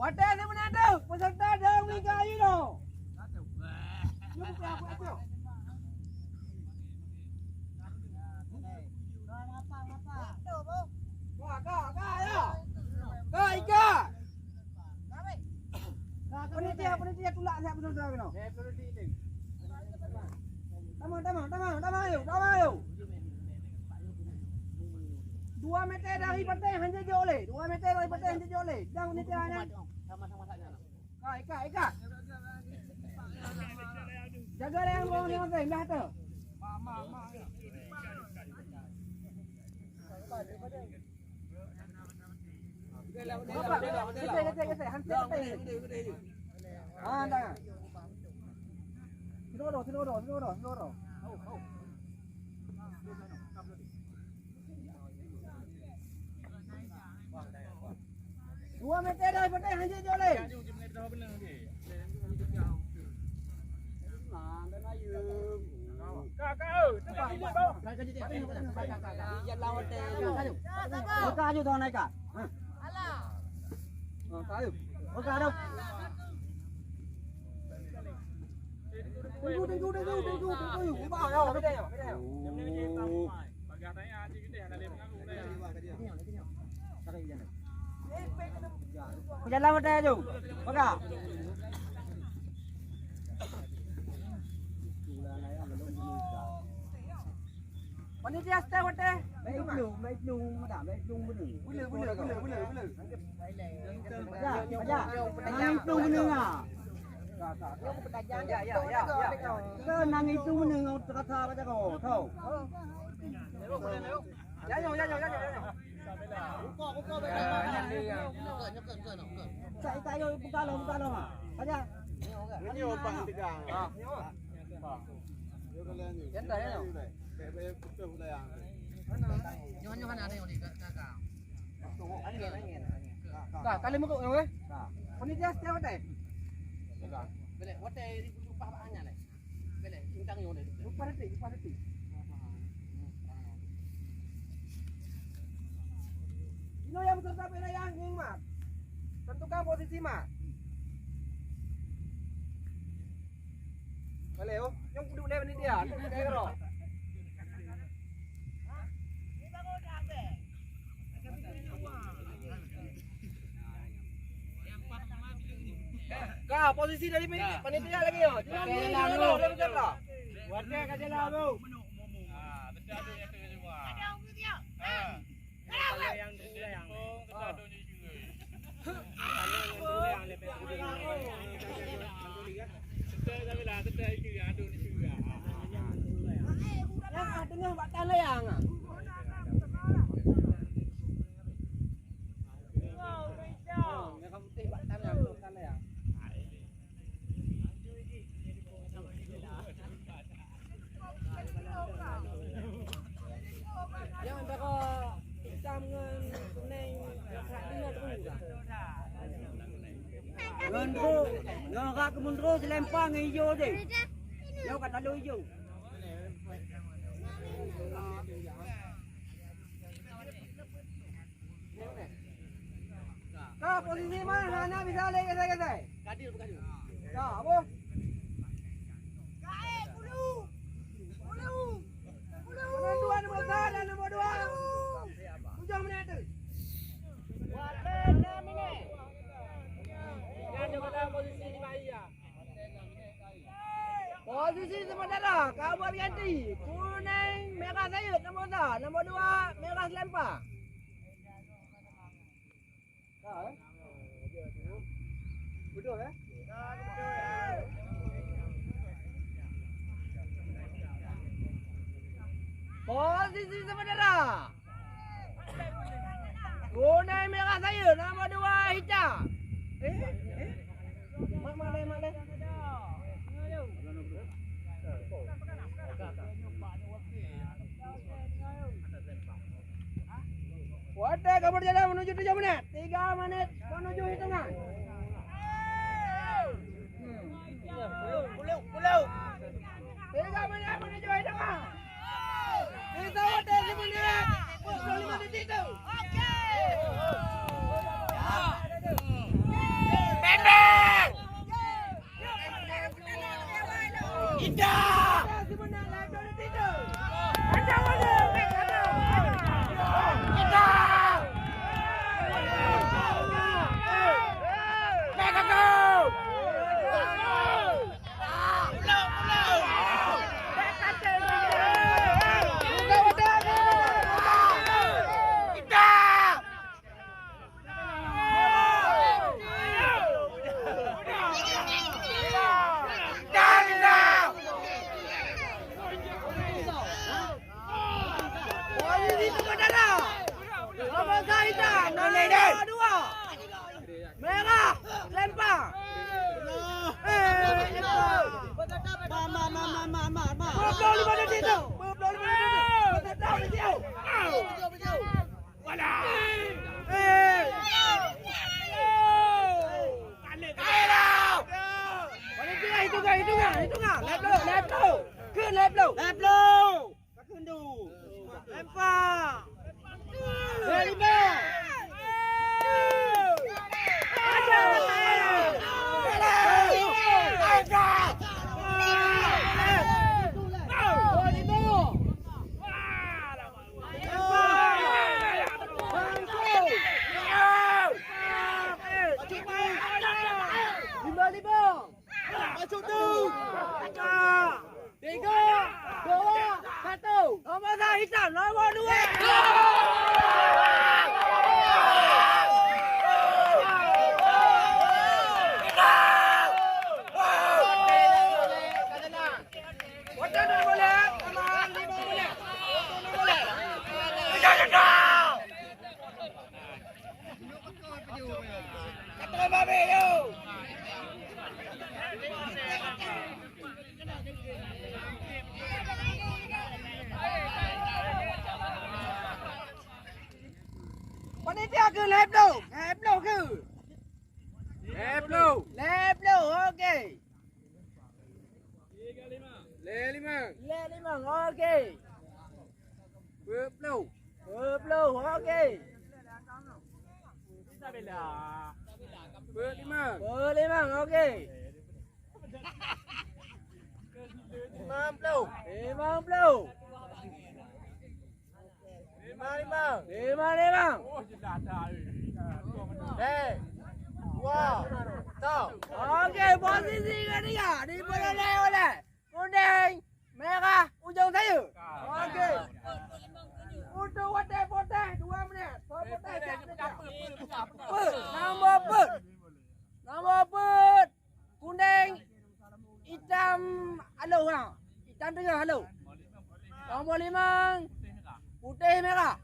Hotel ni mana tu? Peserta dah meninggal you tu. Jom kita apa? Kak ya. Kak Ika. Penitia tulak siap peserta kena. Tama yuk. 2 meter dari pantai hanya joleh. 2 meter dari pantai hanya joleh. Jangan penitia hanya. Sama-sama saja. Kak Ika. Jaga yang bawah ni pantai belah tu. Geser. Hantar. Dah. Seloro. 2 meter dari pantai hanya joleh. Kak tu naik kak. Alah. Kak tu. Kak tu. Tunggu. Ubah yo, beda yo. Bagi tanya hati kita yang dalam mengaku dah. Jalan hotel tu. Okey. Panitia stay hotel. Baik lu, dah baik lu betul. Bulu. Baca. Nang itu menengah. Nang itu menengah terasa baca kau. Tahu. Ya. Saya buka lo. Baca. Ini opang tegang. Entah ya. Nyohan ada yang di kakak. Kak, kali muka okey. Panitia stay hotel. Boleh, hotel di upah banyak ni. Boleh, cincang yo ni. Upah reti. Ini yang peserta penayang ingin mat. Tentukan posisi mat. Boleh oh, yang duduk ni panitia, kayak ro. Kak, posisi dari panitia lagi yo. Jangan dulu. Warga kasih lalu. Tidak ada yang kedua. Ada orang dia. Kalau yang dulu yang. Tidak ada juga. Kalau yang lebih Tidak itu ada juga. Yang tengah batang layang. Yang antara hitam dengan kuning dia terus. Gendro, ngak kemundro selempang hijau je. Jauh kat lalu hijau. Kak, posisi mana? Hana bisa lagi gesai. Kadil. Ya, apa? Kak, bulu. Nombor 2. Ujung mana tu? Waten 6 minit. Yang pada posisi 5 ya. Posisi sementara kau buat ganti. Kuning merah sayur nombor 1, nombor 2 merah selempang. Betul eh? Posisi sementara. Kuning merah sayur nombor 2 hitam. Mak. Wadah kamu berjalan menuju 7 menit. 3 menit menuju hitungan. Pulau. 3 menit menuju hitungan. Kita wadah 10 menit. 5 detik tu. Okey. lempar. Ma. 25 detik tu. 25 detik. Tahu dia. Wala. Hitungan. Lep lu. Ke lep lu. Takun du. Lempar. 25. Masuk tu. 3, 2, 1. Nombor dah hitam, nombor 2. Panitia ke lep lu ke? Lep lu, okey. Le 5, okey. Berpelu, okey. Berlima, okey. 50. 55. Oh, jelas dah. Okey, posisi ketiga diperoleh oleh kuning, merah, ujung saya. Okey. Untuk wadah poteh 2 minit. Poteh siap dekat. Nombor put. Kuning, hitam, halo ha. Hitam tengah halo. Nombor 5. Putih merah.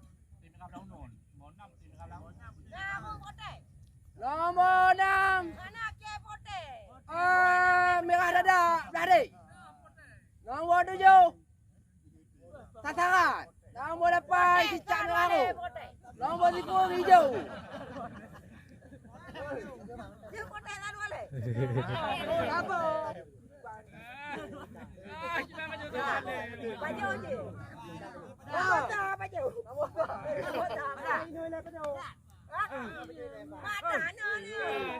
Nombor 6. Merah dada beladi. Nombor 7. Sasaran. Nombor 8. Cicak merah tu. Nombor 10 hijau. Dia poteh lalu balik. Apa? Baju je. Baju. Mana ni?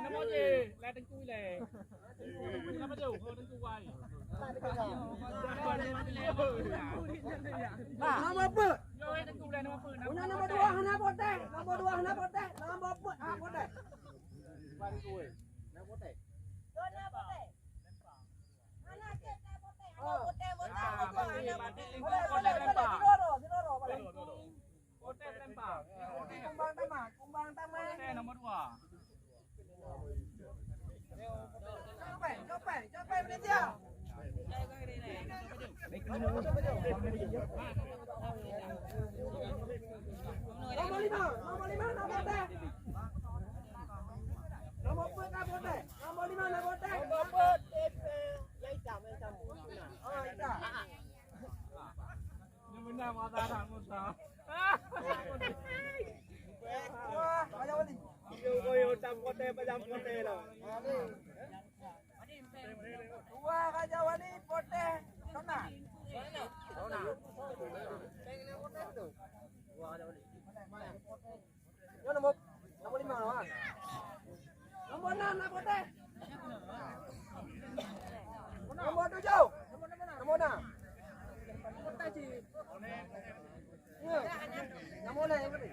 Nombor je. Lai tengku le. Nama tu, tengku wai. Nama apa? Tengku le nama apa? Nombor 2 hana poteh. Nombor 2 hana poteh. Nombor apa? Poteh. Tengku we. Nama poteh. Dona poteh. Mana ke poteh? Poteh. Boleh lempar. Poteh lempar. Kumbang tamak. Poteh nombor 2. Capai panitia. Nombor 5 nak poteh. Nombor put nak poteh. Nombor 5 nak poteh. Nombor put yang hitam. Oh, hitam. Yang benar mata nak muntah. Wah, banyak balik. Yo hitam poteh lah. Dua Raja Wali poteh sana. Yo nombor 5 lah. Nombor 6 nak poteh. Nombor 7. Nombor 6. Poteh si. Nombor 6 yang berapa?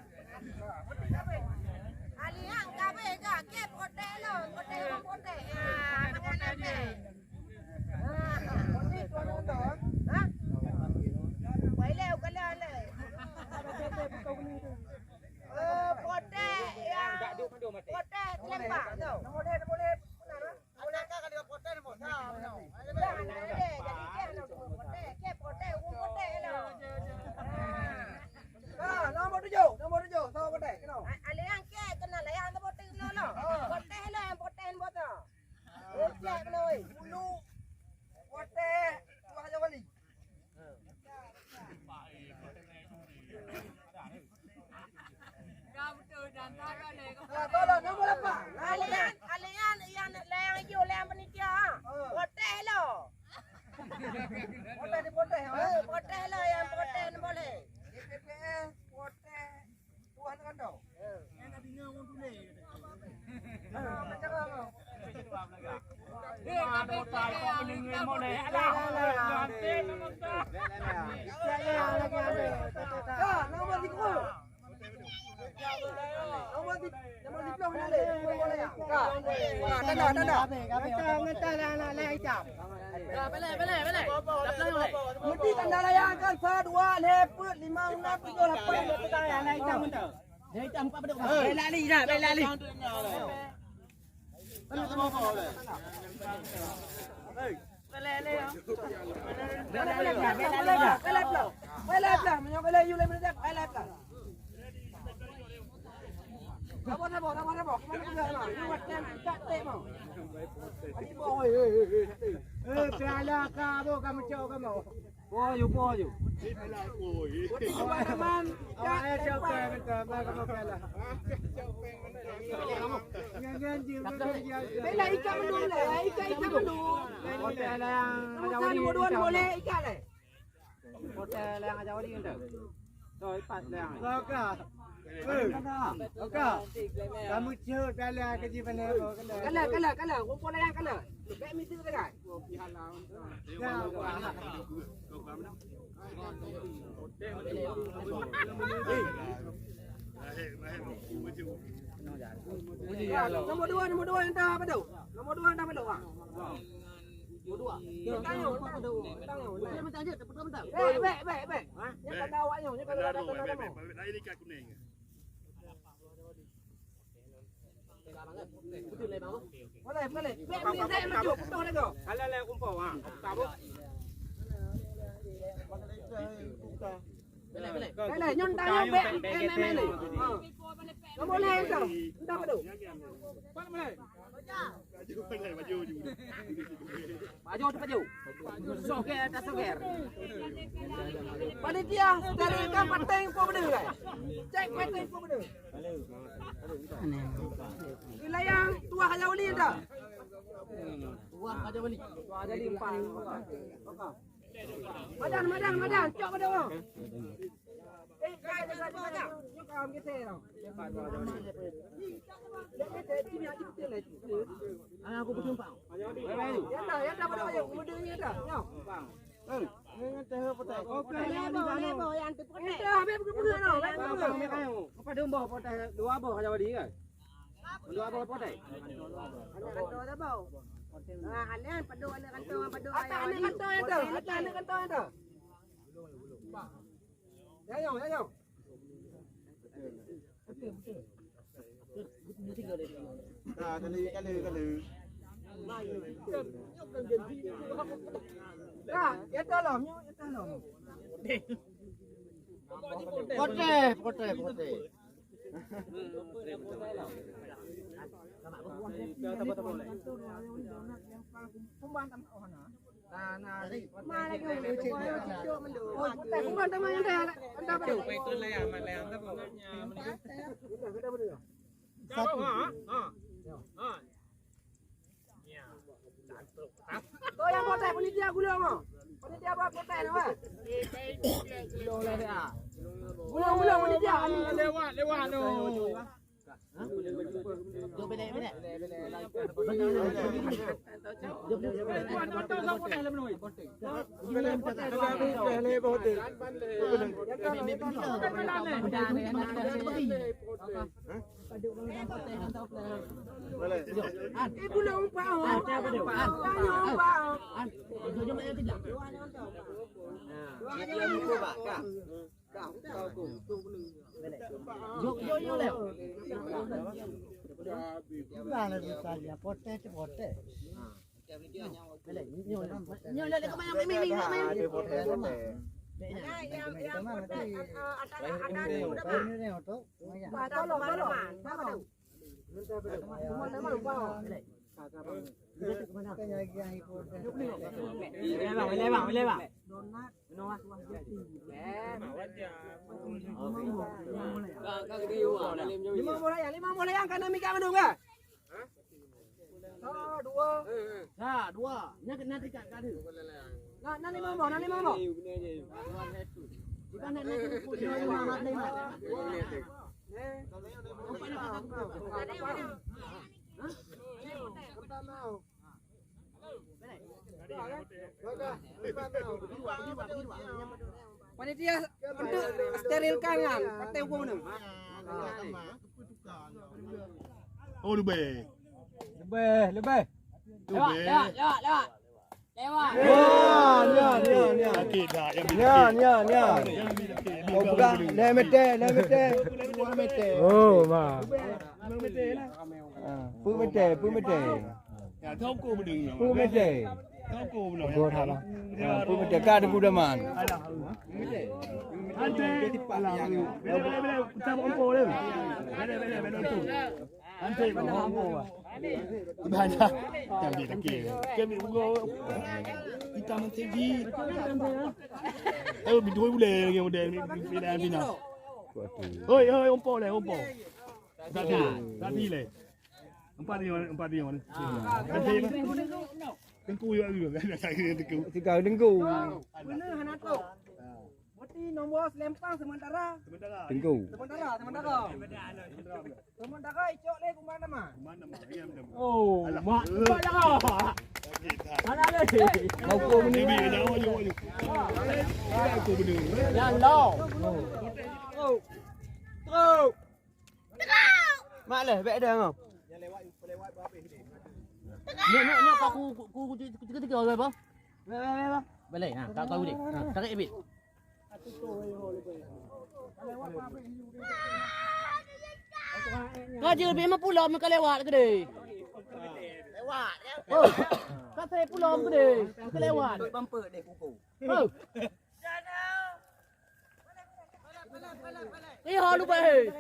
Aliang kabe ka ke poteh lo, poteh poteh. Poteh tuan tuan. Ha? Baiklah kalau le. Poteh yang poteh lempar tu. Boleh. Boleh kan kalau poteh nombor 6. Jadi ke poteh lo. Nombor 7. Ada tay kok meninggal mau deh. Ada. Nanti nomor dah. Nomor 10. Nomor 10 ada. Boleh ya? Tanda. Ngata anak lain jam. Boleh. Mesti tanda layankan 1 2 lepet 5 6 7 8 kita yang naik jam tu. Naik jam apa beduk? Lali dah, lali. Piala kamu kamu cakap kamu. Boyu. Teman-teman, awak cakap betul, kamu piala. Bela ikan mendung lah, ikan mendung. Hotel yang dua-dua boleh ikan le. Hotel yang jauh ni kan? So, 4 yang. Okey. Kamu cakap piala kerja mana? Kala. Rumput yang kala. Baik mesti dekat. Nombor 2 yang dah apa tu? Nombor 2 dah apa tu? Nombor 2. Tanya. Mentang je, mentang. Baik. Yang kata awaknya, yang kata nama. Lain ikan kuning. Betul le bang. Boleh. Baik ni saya maju betul dah tu. Halal kumpul ah. Tahu. Boleh nyon tanya baik ni. Nombor lain tu. Entah apa tu. Maju tu maju. Soker atas soker. Panitia dari ikan pateng pun benda kan? Cek pateng pun benda. Wilayah Tua Haja Wali dah. Tua Haja Wali. Tua Haja Wali 4. Madan. Cok pada orang. Kau madan. Kau kita tau. Aku bersumpah. Ya dah pada ayam. Benda ni dah. Nyau. Lebo yang tu poteh. Habis benda tau. Apa domba poteh 2 abah Haja Wali kan? 2 abah poteh. Anak kantor dah bau. Anak padu anak kantor anak kantor yang tu. Anak kantor yang tu. Ya. Kali. Ya tolong. Poteh. Kau yang poteh panitia gulung ah. Panitia buat poteh nak. Gulung panitia. Lewat tu. Jom benek. Gulung pau. Jom tidak. Yo le. Mana bisa dia poteh. Nyo le ke mana main. Lima mulai yang kanan mika menung ke? Dua. Nah, 2. Nanti kat ada. Nak lima mau. Bukan nak lima. Mau. Panitia untuk sterilkan kan, partai hukum ni. Oh lebih. Lebih. Lebih. Lewat. Sakit dah yang Oh bukan, dah meter. Oh, ma. Pu meter. Ya tahu kau berdeng. Pu meter. Tahu kau belum. Gua tak lah. Pu meter kan ada budaman. Ante. Bela kita ompo dia. Bela tu. Ante mana ompo. Mana? Jangan dikir. Kami gua kita mentevi. Bidoi boleh lagi model ni. Oi, ompo. Tadi le. Empat dia mana? Tengku juga. Tiga dengku. Benar Hanato. Mesti nombor selempang sementara. Dengku. Sementara icok le kumana mah. Oh, mak. Mana le? Kau kau benda ni jauh. Kau benda. Yang low. Teruk. Mak le, baik dah ngau. Ni aku tiga orang apa? Balik. Ha, tak tahu dik. Ha, tarik ebit. Kau je lebih mah pulau muka lewat ke deh? Lewat. Oh, kau saya pulau ke deh? Muka lewat. Bumper dek kuku. Oh. Eh, halu baik.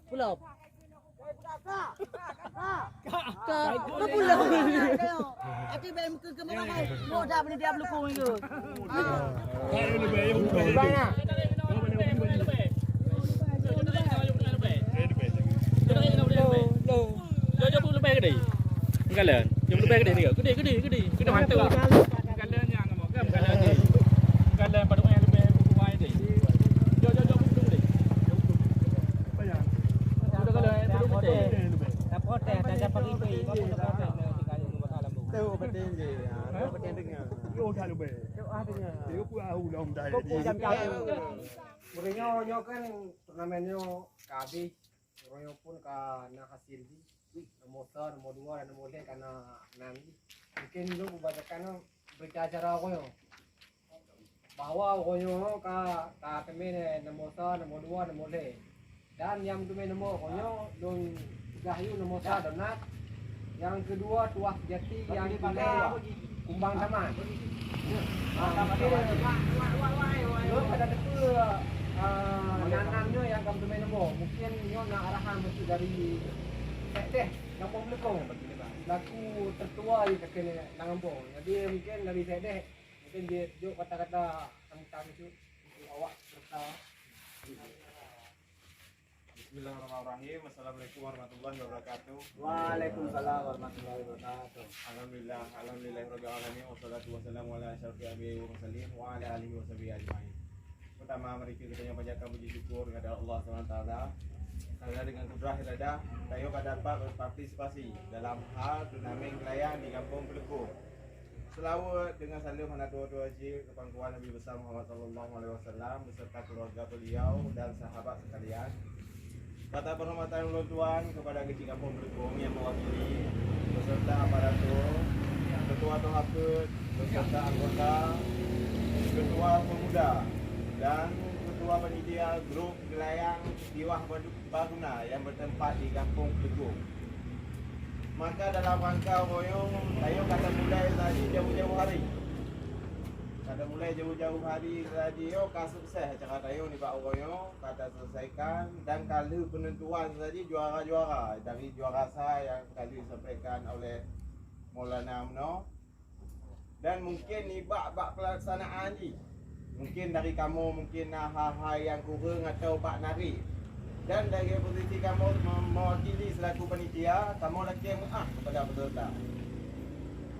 Pulau. Kau pulau. Aku baik muka ke mana kau? Mau dah benda dia belum kau itu. Banyak. Jom lebih ke dia. Galan. Jom lebih ke dia ni. Gede. Kena mantap lah. Galan yang nama kan galan ni. Galan pada orang yang lebih kuat ni. Jom duduk ni. Banyak. Duduk galan, duduk betul. Dapat dah pagi tu. Bapak dapat tinggal di rumah kalam tu. Tahu betul je. Tahu dengar. Yo dah lebih. Dia pun tahu dah dah. Murinya kan turnamennya kabeh. Murinya pun nak hasil di. Nomor 1, nomor 2 dan nomor 3 karena nanti mungkin lu kebanyakan berita acara aku yo. Bahawa aku yo ka temen nomor 1, nomor 2, nomor 3. Dan yang temen nomor aku yo don Gahayu nomor 1 donat. Yang kedua Tuah Jati, yang ketiga Kumbang Taman. Lu pada betul nanannya yang kamu temen nomor. Mungkin nyo nak arahan mesti dari deh, kampung Melekong. Laku tertua di kakek Nangampong. Jadi mungkin dari saya deh, mungkin dia juk kata-kata tentang itu awak serta. Bismillahirrahmanirrahim. Assalamualaikum warahmatullahi wabarakatuh. Waalaikumsalam warahmatullahi wabarakatuh. Alhamdulillahirabbil alamin wassalatu wassalamu ala asyrafil anbiya'i wal mursalin wa ala alihi washabihi ajmain. Pertama mari kita panjatkan puji syukur kepada Allah SWT. Karena dengan kudrah iradah, tayo dapat berpartisipasi dalam hal turnamen layang di Kampung Pelekong. Selawat dengan salam hanatul haji kepangkuan Nabi besar Muhammad sallallahu alaihi wasallam beserta keluarga beliau dan sahabat sekalian. Kata penghormatan ulun tuan kepada Kecil Kampung Pelekong yang mewakili beserta aparatur, ketua Tohaput, beserta anggota, ketua pemuda dan ketua panitia grup gelayang Diwah Baguna yang bertempat di Kampung Pelekong. Maka dalam rangka royong, tayo kata mulai tadi jauh-jauh hari. Kata mulai jauh-jauh hari tadi, sukses acara tayo ni Pak Royong, kata selesaikan dan kali penentuan tadi juara-juara dari juara saya yang kali disampaikan oleh Maulana Amno. Dan mungkin ni bak pelaksanaan ni. Mungkin dari kamu mungkin hal-hal yang kurang atau bak nari. Dan dari posisi kamu mewakili selaku panitia, kamu lagi kepada peserta.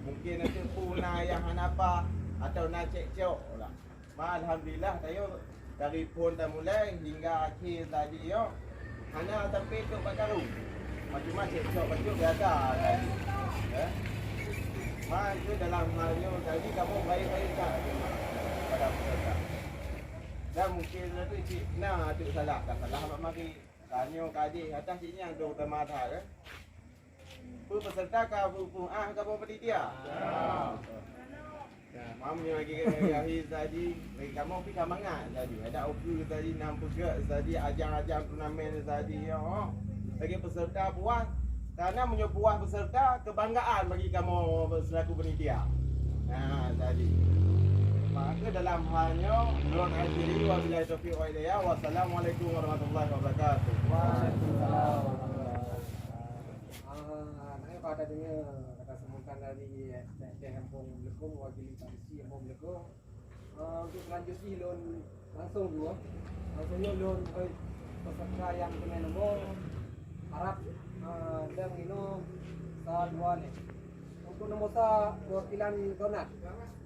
Mungkin nanti puna yang hanapa atau nak cek-cek lah. Alhamdulillah tayo dari pun dah mulai hingga akhir tadi yo. Hanya sampai ke Bakaru. Macam-macam cek-cek baju biasa tadi. Maka dalam halnya tadi kamu baik-baikkan pada peserta. Dan mungkin itu cik nah atuk salah, tak salah mak mari tanya kadik atas sini yang dua utama dah. Peserta ka pun ka panitia. Mamnya lagi Hafiz tadi, bagi kamu pergi kamangan tadi. Ada oku tadi, nampak tadi, ajang-ajang turnamen tadi. Bagi peserta puas, karena menyebuah peserta kebanggaan bagi kamu selaku panitia. Nah, tadi. Maka dalam halnya, menurut akhiri, wabillahi taufiq wa hidayah, wassalamualaikum warahmatullahi wabarakatuh. Waalaikumsalam. Pada dunia kata sebutan dari handphone belakang wakili polisi handphone belakang untuk selanjutnya loan langsung dua langsungnya loan peserta yang punya nombor harap dan minum dua ni untuk nombor perwakilan donat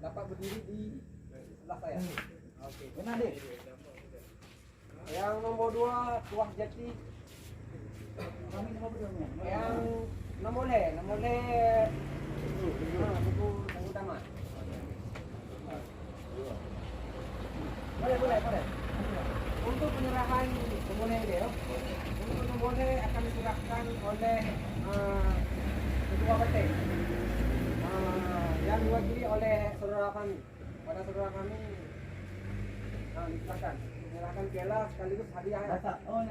dapat berdiri di sebelah saya. Okey, benar dek. Yang nombor 2 Tuah Jati. Kami nombor berapa? Yang nombor le buku utama. Boleh. Untuk penyerahan nombor dia, untuk nombor akan diserahkan oleh ketua partai. Yang diwakili oleh saudara kami. Pada saudara kami diserahkan. Menyerahkan piala sekaligus hadiah.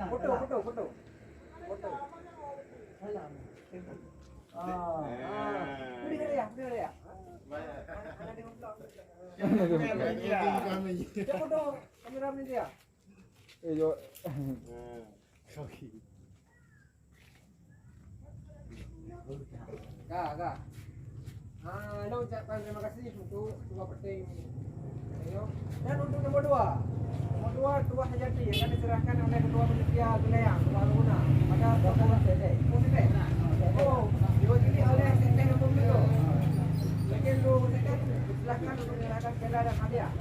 Foto. Salam. Boleh ya. Siapa tu kamera ni dia? Kak. Nak ucapkan terima kasih untuk Ketua Perting. Dan untuk nombor 2. Nombor 2 Tuah Hajati akan diserahkan oleh Ketua Panitia Wilayah Ketua Luna pada Ketua Posisi. Diwakili oleh Sekretari Nombor 2. Mungkin lu sekretari silakan untuk menyerahkan piala dan hadiah.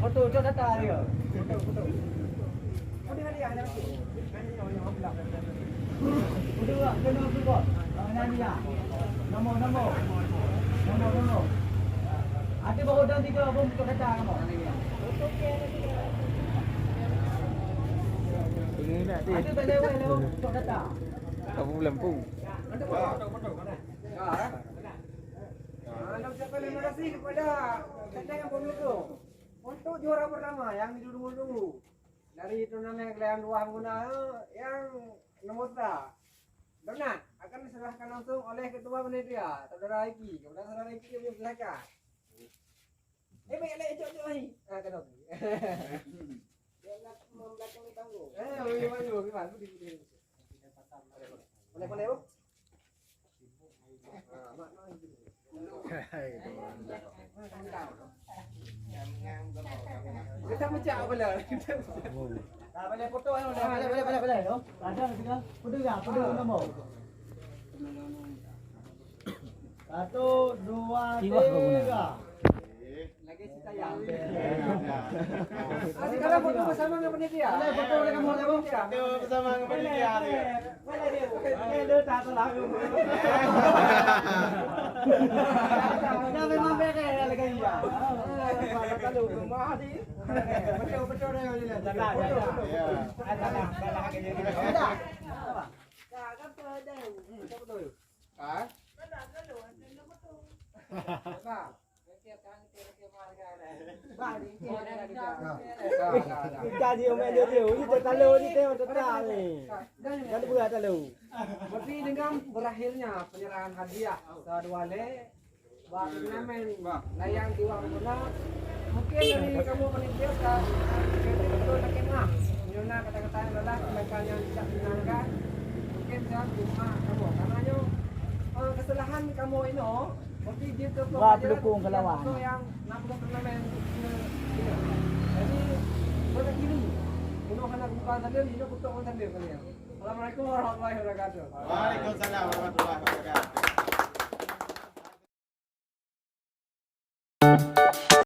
Betul data dia. Betul. Ada hadiah nanti. Yang ambil. Udah kena buat. Hadiah. Nombor. Ada baru dan 3 bom untuk data kamu. Ada tak lewat untuk data. Kamu lempung. Ada foto. Nak ucapkan terima kasih kepada Sekretari yang Pemilu untuk juara pertama yang dulu dari turnamen Kelayan Dua Angguna yang nomor 3. Donat akan diserahkan langsung oleh Ketua Panitia Saudara Iki. Kepada Saudara Iki dia silakan. Baik jom ni. Kena. Dia nak membelakangi tanggung. Gimana? Boleh. Kita macam apa lah? Boleh foto kan? Boleh. Ada juga. Foto nombor. 1, 2, 3. Lagi cerita yang. Sekarang foto bersama dengan panitia. Foto dengan panitia. Foto bersama dengan panitia. Boleh dia tak salah. Dah memang beres lagi ya. Kalau rumah di. Betul dah ni. Salah. Salah kerja ni. Dah. Kan pada. Betul. Ah? Apa? Jadi orang dia ni terlalu ni tengok total ni. Jadi berat terlalu. Tapi dengan berakhirnya penyerahan hadiah Saduale buat turnamen layang Tiwak Bola mungkin dari kamu panitia betul tak kena. Nyona kata-kata yang adalah mereka yang tidak menangkan mungkin jangan cuma kamu karena kesalahan kamu ini mesti dia ke pelukung ke lawan. Yang nak buat turnamen jadi boleh kini kena bukan tadi ini untuk orang tadi kalian. Assalamualaikum warahmatullahi wabarakatuh. Waalaikumsalam warahmatullahi wabarakatuh.